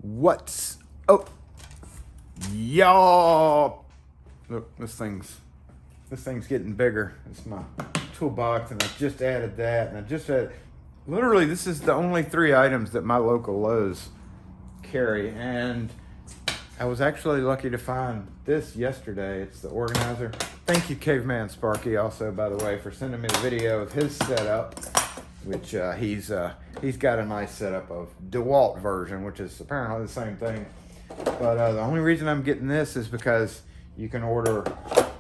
What's up, y'all? Look, this thing's getting bigger. It's my toolbox, and I just added that, and I just added, literally, this is the only 3 items that my local Lowe's carry, and I was actually lucky to find this yesterday. It's the organizer. Thank you, Caveman Sparky, also, by the way, for sending me the video of his setup, which he's got a nice setup of DeWalt version, which is apparently the same thing. But the only reason I'm getting this is because you can order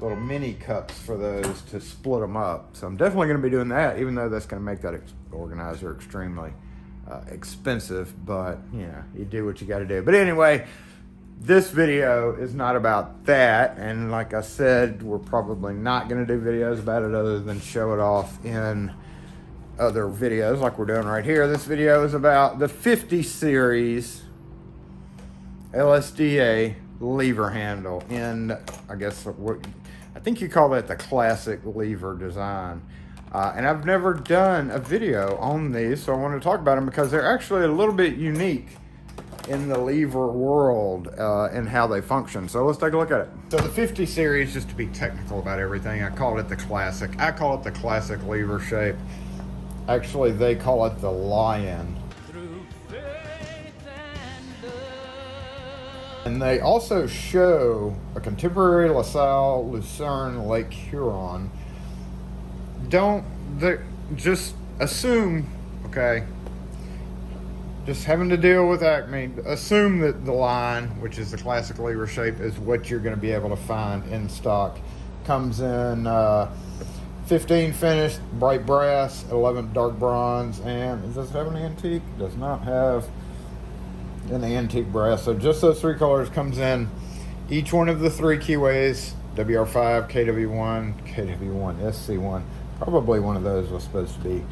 little mini cups for those to split them up. So I'm definitely going to be doing that, even though that's going to make that organizer extremely expensive. But, you know, you do what you got to do. But anyway, this video is not about that. And like I said, we're probably not going to do videos about it other than show it off in other videos like we're doing right here. This video is about the 50 series LSDA lever handle in, I guess, what I think you call that the classic lever design. And I've never done a video on these, so I want to talk about them because they're actually a little bit unique in the lever world and how they function. So let's take a look at it. So the 50 series, just to be technical about everything, I call it the classic. I call it the classic lever shape. Actually, they call it the Lyon. And they also show a contemporary LaSalle, Lucerne, Lake Huron. Just assume, okay, just having to deal with Acme, assume that the line, which is the classic lever shape, is what you're going to be able to find in stock. Comes in 15 finished, bright brass, 11 dark bronze, and does it have an antique? Does not have an antique brass. So just those 3 colors comes in each one of the 3 keyways: WR5, KW1, KW1, SC1. Probably one of those was supposed to be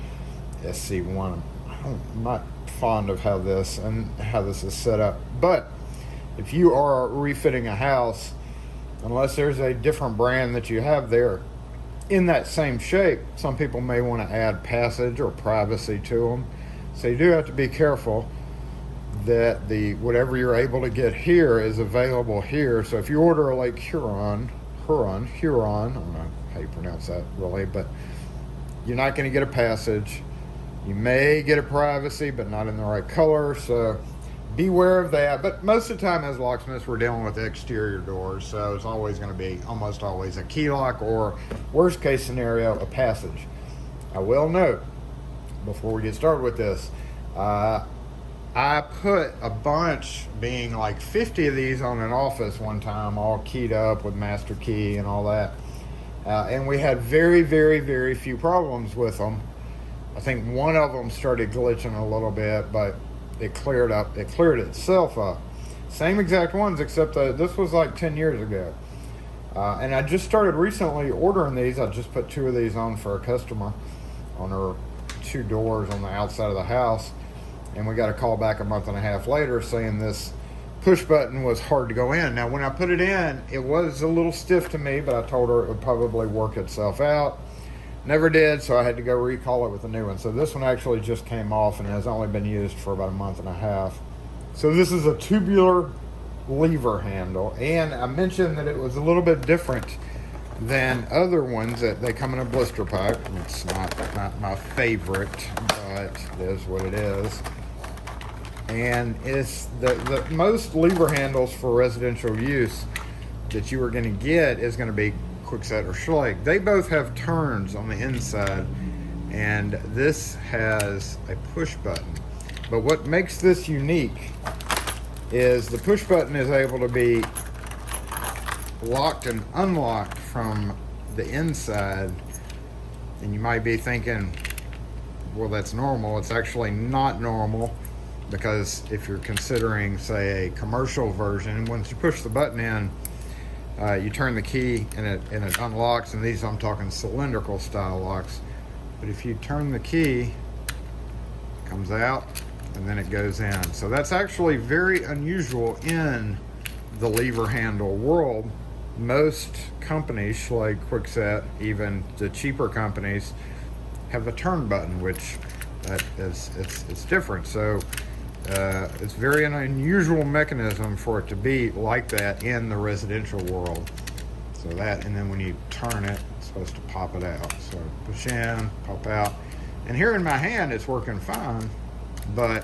SC1. I'm not fond of how this is set up, but if you are refitting a house, unless there's a different brand that you have there in that same shape, some people may want to add passage or privacy to them. So you do have to be careful that whatever you're able to get here is available here. So if you order a Lake Huron, I don't know how you pronounce that really, but you're not going to get a passage. You may get a privacy, but not in the right color. So beware of that. But most of the time as locksmiths, we're dealing with exterior doors. So it's always going to be almost always a key lock, or worst case scenario, a passage. I will note, before we get started with this, I put a bunch, being like 50 of these on an office one time, all keyed up with master key and all that. And we had very, very, very few problems with them. I think one of them started glitching a little bit, but it cleared up. It cleared itself up. Same exact ones, except that this was like 10 years ago. And I just started recently ordering these. I just put 2 of these on for a customer on her 2 doors on the outside of the house. And we got a call back a month and a half later saying this push button was hard to go in. Now, when I put it in, it was a little stiff to me, but I told her it would probably work itself out. Never did, so I had to go recall it with a new one. So this one actually just came off and has only been used for about a month and a half. So this is a tubular lever handle, and I mentioned that it was a little bit different than other ones that they come in a blister pipe. It's not my favorite, but it is what it is. And it's the most lever handles for residential use that you are going to get is going to be Kwikset or Schlage. They both have turns on the inside, and this has a push button. But what makes this unique is the push button is able to be locked and unlocked from the inside. And you might be thinking, well, that's normal. It's actually not normal, because if you're considering, say, a commercial version, once you push the button in, you turn the key and it unlocks, and these I'm talking cylindrical style locks. But if you turn the key, it comes out and then it goes in. So that's actually very unusual in the lever handle world. Most companies, like Kwikset, even the cheaper companies, have a turn button, which it's different. So It's very an unusual mechanism for it to be like that in the residential world. So that, and then when you turn it, it's supposed to pop it out. So push in, pop out. And here in my hand, it's working fine, but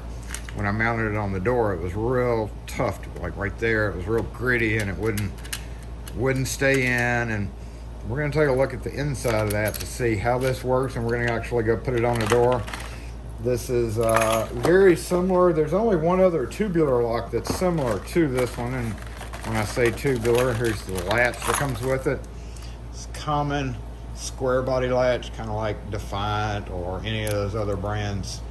when I mounted it on the door, it was real tough, like right there, it was real gritty and it wouldn't stay in. And we're gonna take a look at the inside of that to see how this works, and we're gonna actually go put it on the door. This is very similar. There's only one other tubular lock that's similar to this one, and when I say tubular, here's the latch that comes with it. It's common square body latch, kind of like Defiant or any of those other brands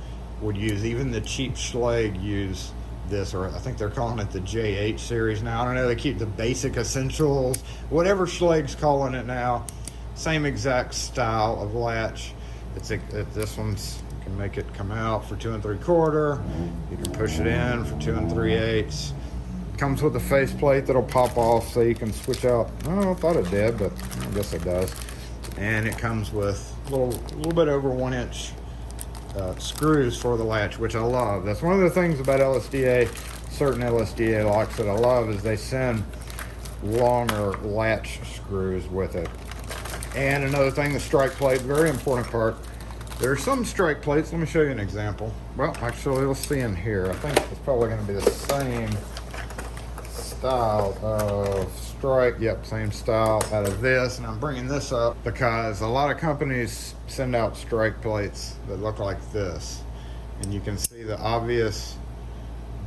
would use. Even the cheap Schlage use this, or I think they're calling it the JH series now. I don't know, they keep the basic essentials, whatever Schlage's calling it now. Same exact style of latch. This one's, you can make it come out for 2 3/4. You can push it in for 2 3/8. Comes with a faceplate that'll pop off so you can switch out. Oh, I thought it did, but I guess it does. And it comes with a little bit over 1 inch screws for the latch, which I love. That's one of the things about LSDA, certain LSDA locks that I love, is they send longer latch screws with it. And another thing, the strike plate, very important part. There are some strike plates, let me show you an example. Well, actually, let's see in here. I think it's probably going to be the same style of strike. Yep, same style out of this. And I'm bringing this up because a lot of companies send out strike plates that look like this, and you can see the obvious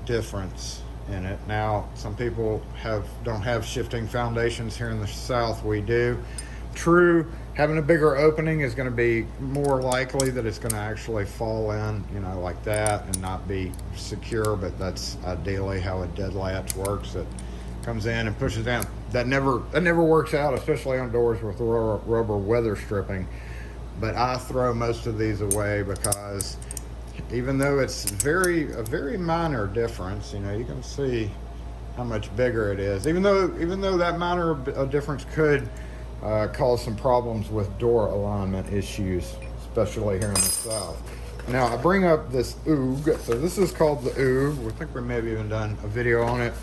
difference in it. Now, some people don't have shifting foundations here in the South. We do. True, having a bigger opening is going to be more likely that it's going to actually fall in, you know, like that and not be secure, but that's ideally how a dead latch works. It comes in and pushes down. That never works out, especially on doors with rubber weather stripping. But I throw most of these away because even though it's a very minor difference, you know, you can see how much bigger it is. Even though that minor difference could cause some problems with door alignment issues, especially here in the South. Now, I bring up this OOG. So this is called the OOG. I think we may have even done a video on it.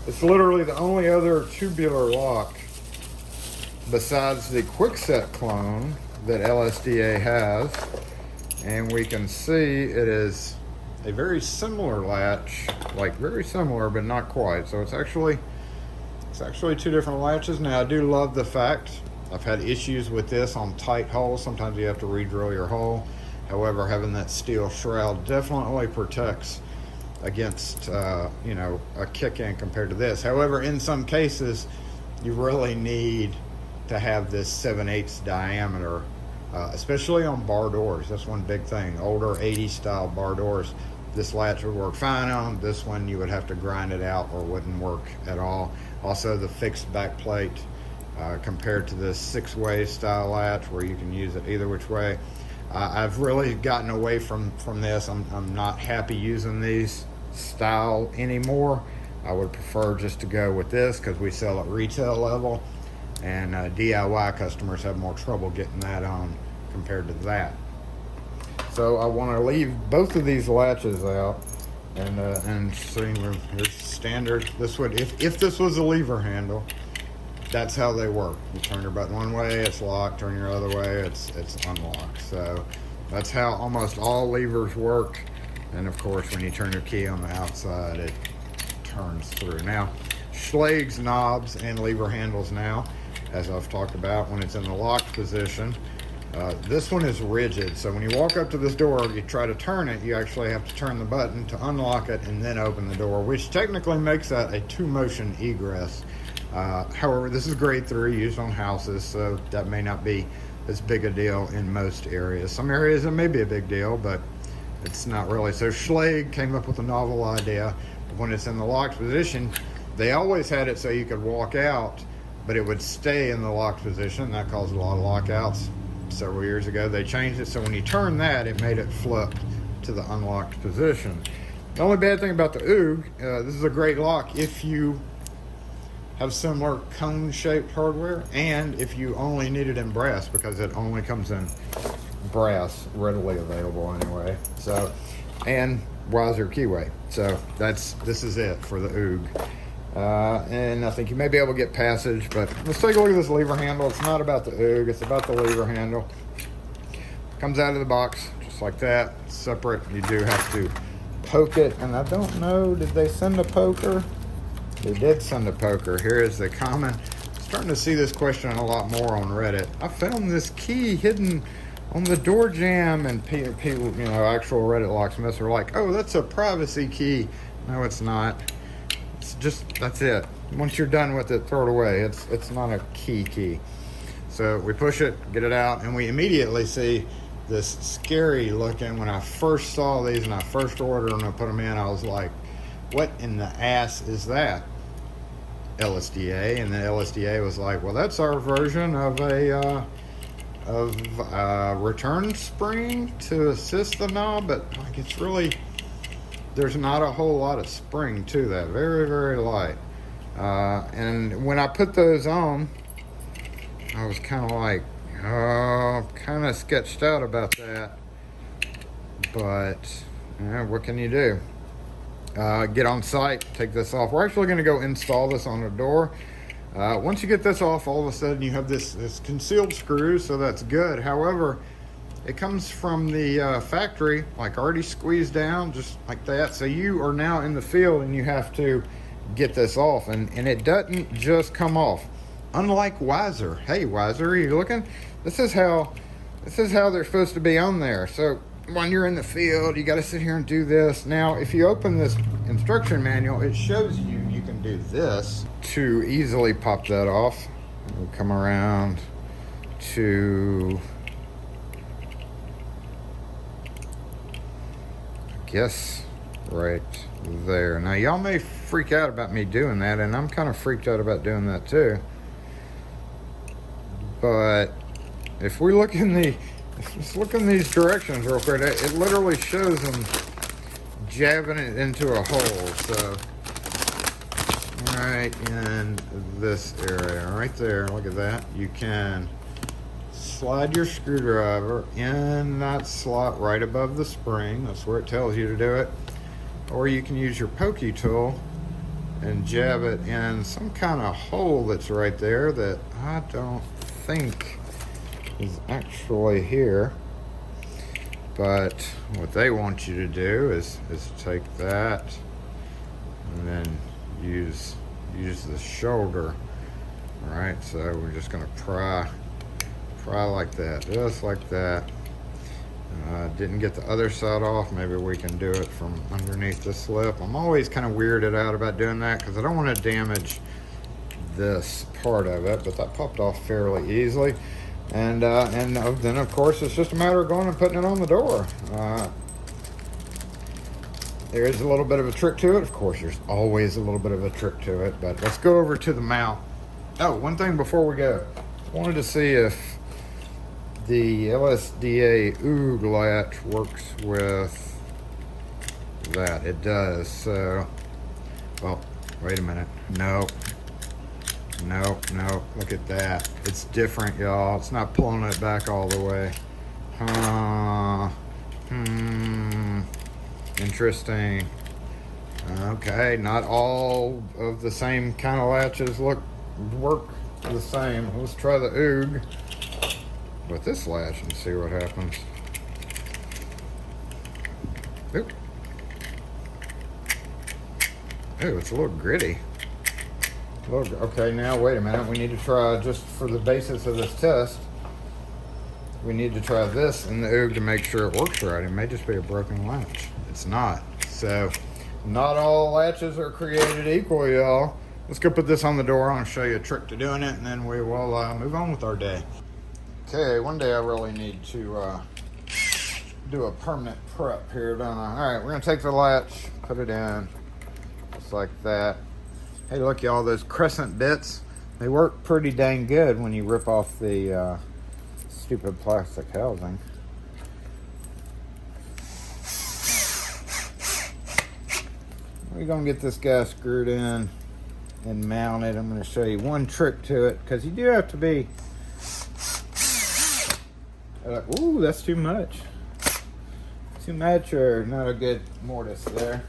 It's literally the only other tubular lock besides the Quickset clone that LSDA has. And we can see it is a very similar latch, like very similar, but not quite. So it's actually 2 different latches. Now, I do love the fact, I've had issues with this on tight holes. Sometimes you have to re-drill your hole. However, having that steel shroud definitely protects against, you know, a kick-in compared to this. However, in some cases, you really need to have this 7/8 diameter, especially on bar doors. That's one big thing. Older 80s style bar doors, this latch would work fine on. This one, you would have to grind it out or wouldn't work at all. Also, the fixed back plate compared to the 6-way style latch where you can use it either which way. I've really gotten away from this. I'm not happy using these style anymore. I would prefer just to go with this because we sell at retail level, and DIY customers have more trouble getting that on compared to that. So I want to leave both of these latches out, and seeing here's standard. This would, if this was a lever handle, that's how they work. You turn your button one way, it's locked. Turn your other way, it's unlocked. So that's how almost all levers work. And of course, when you turn your key on the outside, it turns through. Now, Schlage's knobs and lever handles now, as I've talked about, when it's in the locked position, this one is rigid. So when you walk up to this door, you try to turn it, you actually have to turn the button to unlock it and then open the door, which technically makes that a 2-motion egress. However, this is grade 3, used on houses, so that may not be as big a deal in most areas. Some areas it may be a big deal, but it's not really. So Schlage came up with a novel idea. When it's in the locked position, they always had it so you could walk out, but it would stay in the locked position. That caused a lot of lockouts. Several years ago, they changed it so when you turn that, it made it flip to the unlocked position. The only bad thing about the OOG, this is a great lock if you have similar cone-shaped hardware, and if you only need it in brass, because it only comes in brass, readily available anyway. So, and Wiser keyway. So this is it for the OOG. And I think you may be able to get passage, but let's take a look at this lever handle. It's not about the OOG, it's about the lever handle. Comes out of the box just like that, separate. You do have to poke it, and I don't know, did they send a poker? They did send a poker. Here is the comment. Starting to see this question a lot more on Reddit. I found this key hidden on the door jamb, and people, you know, actual Reddit locksmiths are like, oh, that's a privacy key. No, it's not. It's just, that's it. Once you're done with it, throw it away. It's not a key. So we push it, get it out, and we immediately see this scary looking. When I first saw these and I first ordered them and I put them in, I was like, what in the ass is that? LSDA. And the LSDA was like, well, that's our version of a return spring to assist the knob, but like, it's really, there's not a whole lot of spring to that. Very, very light. And when I put those on, I was kind of like, oh, kind of sketched out about that. But what can you do? Get on site, take this off. We're actually going to go install this on the door. Once you get this off, all of a sudden you have this concealed screw, so that's good. However, it comes from the factory, like already squeezed down, just like that. So you are now in the field and you have to get this off, and it doesn't just come off. Unlike Wiser. Hey, Wiser, are you looking? This is how they're supposed to be on there. So when you're in the field, you got to sit here and do this. Now, if you open this instruction manual, it shows you can do this to easily pop that off. We'll come around to, I guess, right there. Now, y'all may freak out about me doing that, and I'm kind of freaked out about doing that too. But if we look in let's look in these directions real quick. It literally shows them jabbing it into a hole. So right in this area, right there, look at that. You can slide your screwdriver in that slot right above the spring. That's where it tells you to do it. Or you can use your pokey tool and jab it in some kind of hole that's right there that I don't think is actually here. But what they want you to do is take that and then use the shoulder. All right, so we're just gonna pry like that, just like that. Didn't get the other side off. Maybe we can do it from underneath the slip. I'm always kind of weirded out about doing that because I don't want to damage this part of it, but that popped off fairly easily. And then of course it's just a matter of going and putting it on the door. There is a little bit of a trick to it. Of course, there's always a little bit of a trick to it, but let's go over to the mount. Oh, one thing before we go. I wanted to see if the LSDA OOG latch works with that. It does. So, well, wait a minute. Nope. Look at that. It's different, y'all. It's not pulling it back all the way. Interesting. Okay, not all of the same kind of latches work the same. Let's try the OOG with this latch and see what happens. Oop. Ooh, it's a little gritty. Okay, now wait a minute. We need to try, just for the basis of this test, we need to try this in the OOG to make sure it works right. It may just be a broken latch. It's not. So, not all latches are created equal, y'all. Let's go put this on the door. I'm going to show you a trick to doing it, and then we will move on with our day. Okay, one day I really need to do a permanent prep here, don't I? All right, we're going to take the latch, put it in, just like that. Hey, look, y'all, those crescent bits, they work pretty dang good when you rip off the stupid plastic housing. We're going to get this guy screwed in and mounted. I'm going to show you one trick to it, because you do have to be... ooh, that's too much. too much or not a good mortise there.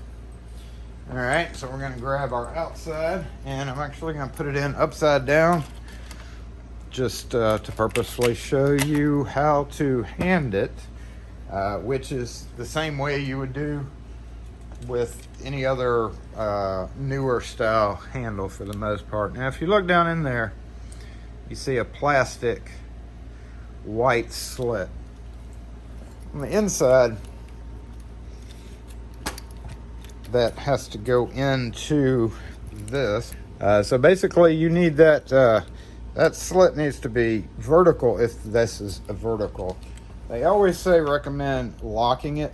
All right, so we're gonna grab our outside, and I'm actually gonna put it in upside down just to purposely show you how to hand it, which is the same way you would do with any other newer style handle for the most part. Now, if you look down in there, you see a plastic white slit. On the inside, that has to go into this. So basically you need that, that slit needs to be vertical if this is a vertical. They always say recommend locking it,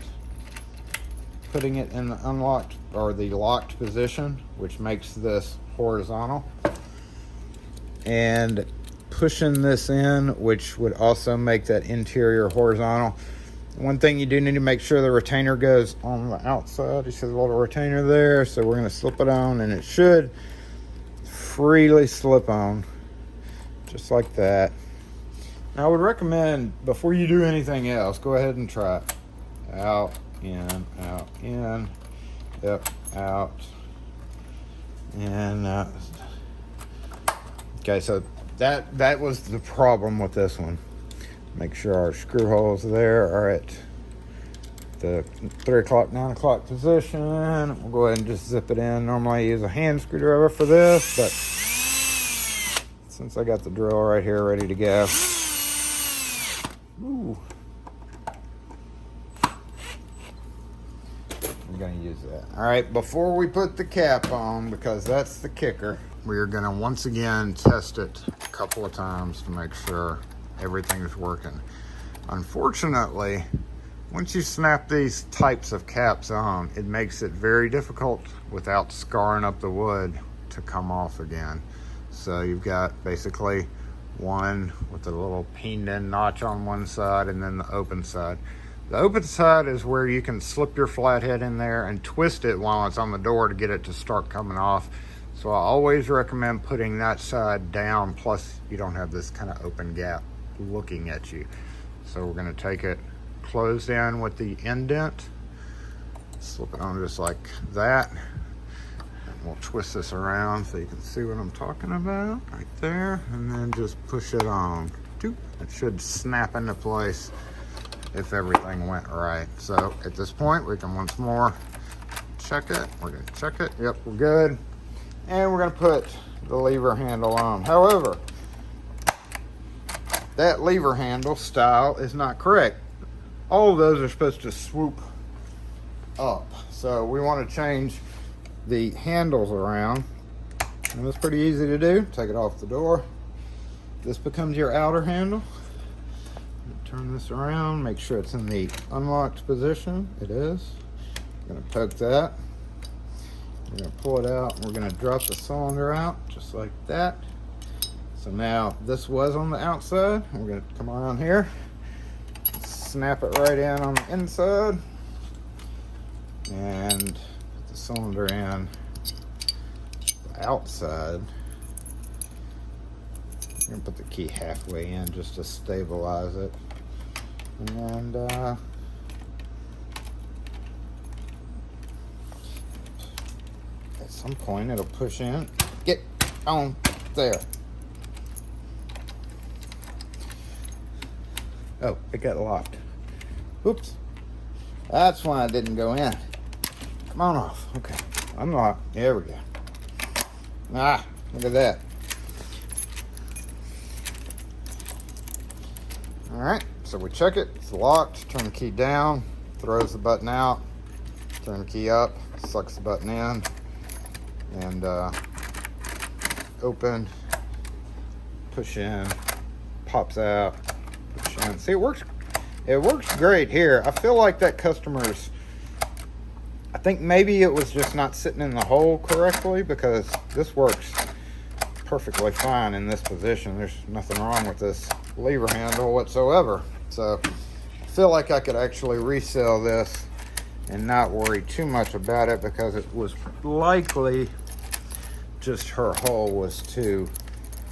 putting it in the unlocked or the locked position, which makes this horizontal, and pushing this in, which would also make that interior horizontal. One thing you do need to make sure the retainer goes on the outside. You see the little retainer there, so we're going to slip it on, and it should freely slip on just like that. Now, I would recommend before you do anything else, go ahead and try it. Out, in, yep, out, and out. Okay, so that was the problem with this one. Make sure our screw holes there are at the 3 o'clock, 9 o'clock position. We'll go ahead and just zip it in. Normally I use a hand screwdriver for this, but since I got the drill right here ready to go. Ooh. I'm gonna use that. All right, before we put the cap on, because that's the kicker, we are gonna once again test it a couple of times to make sure everything is working. Unfortunately, once you snap these types of caps on, it makes it very difficult without scarring up the wood to come off again. So you've got basically one with a little peened in notch on one side and then the open side. The open side is where you can slip your flathead in there and twist it while it's on the door to get it to start coming off. So I always recommend putting that side down, plus you don't have this kind of open gap looking at you. So we're going to take it closed in with the indent, slip it on just like that, and we'll twist this around so you can see what I'm talking about right there, and then just push it on. It should snap into place if everything went right. So at this point we can once more check it. We're going to check it. Yep, we're good. And we're going to put the lever handle on. However, that lever handle style is not correct. All of those are supposed to swoop up. So we want to change the handles around. And it's pretty easy to do. Take it off the door. This becomes your outer handle. Turn this around, make sure it's in the unlocked position. It is. I'm going to poke that. We're going to pull it out, and we're going to drop the cylinder out just like that. So now this was on the outside. We're going to come around here, snap it right in on the inside, and put the cylinder in the outside. I'm going to put the key halfway in just to stabilize it. And at some point it'll push in. Get on there. Oh, it got locked. Oops. That's why it didn't go in. Come on off. Okay. Unlock. There we go. Ah, look at that. All right. So we check it, it's locked, turn the key down, throws the button out, turn the key up, sucks the button in, and open, push in, pops out, push in. See, it works great here. I feel like that customer's, I think maybe it was just not sitting in the hole correctly, because this works perfectly fine in this position. There's nothing wrong with this lever handle whatsoever. So I feel like I could actually resell this and not worry too much about it, because it was likely just her hole was too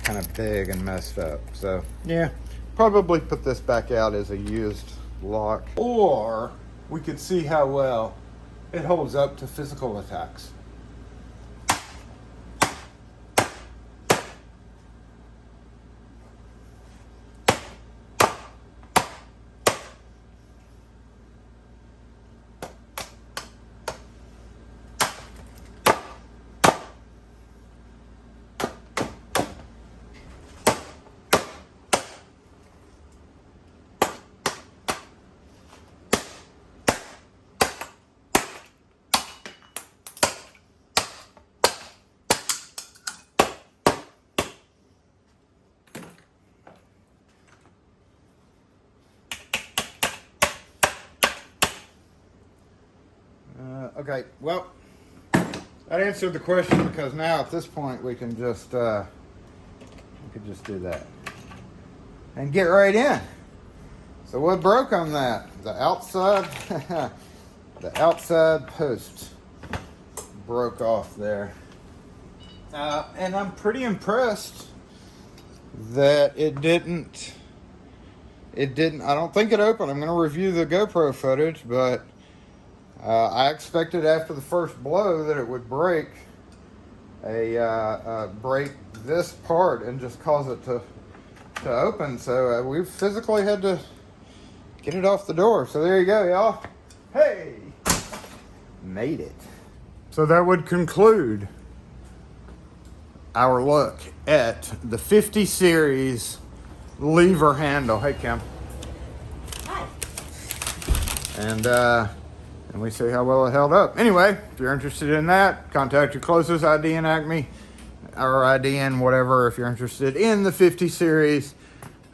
kind of big and messed up. So yeah, probably put this back out as a used lock, or we could see how well it holds up to physical attacks. Okay, well, that answered the question, because now at this point we can just do that and get right in. So what broke on that? The outside, the outside post broke off there, and I'm pretty impressed that it didn't. I don't think it opened. I'm going to review the GoPro footage, but I expected after the first blow that it would break break this part and just cause it to open. So we physically had to get it off the door. So there you go, y'all. Hey, made it. So that would conclude our look at the 50 series lever handle. Hey, Kim. Hi. And we see how well it held up. Anyway, if you're interested in that, contact your closest ID in Acme, or ID in whatever, if you're interested in the 50 series.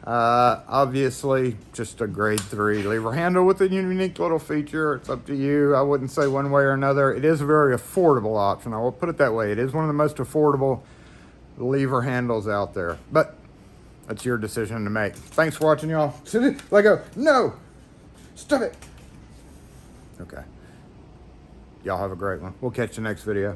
Obviously, just a grade 3 lever handle with a unique little feature. It's up to you. I wouldn't say one way or another. It is a very affordable option. I will put it that way. It is one of the most affordable lever handles out there. But that's your decision to make. Thanks for watching, y'all. Let go. No! Stop it! Okay. Y'all have a great one. We'll catch you next video.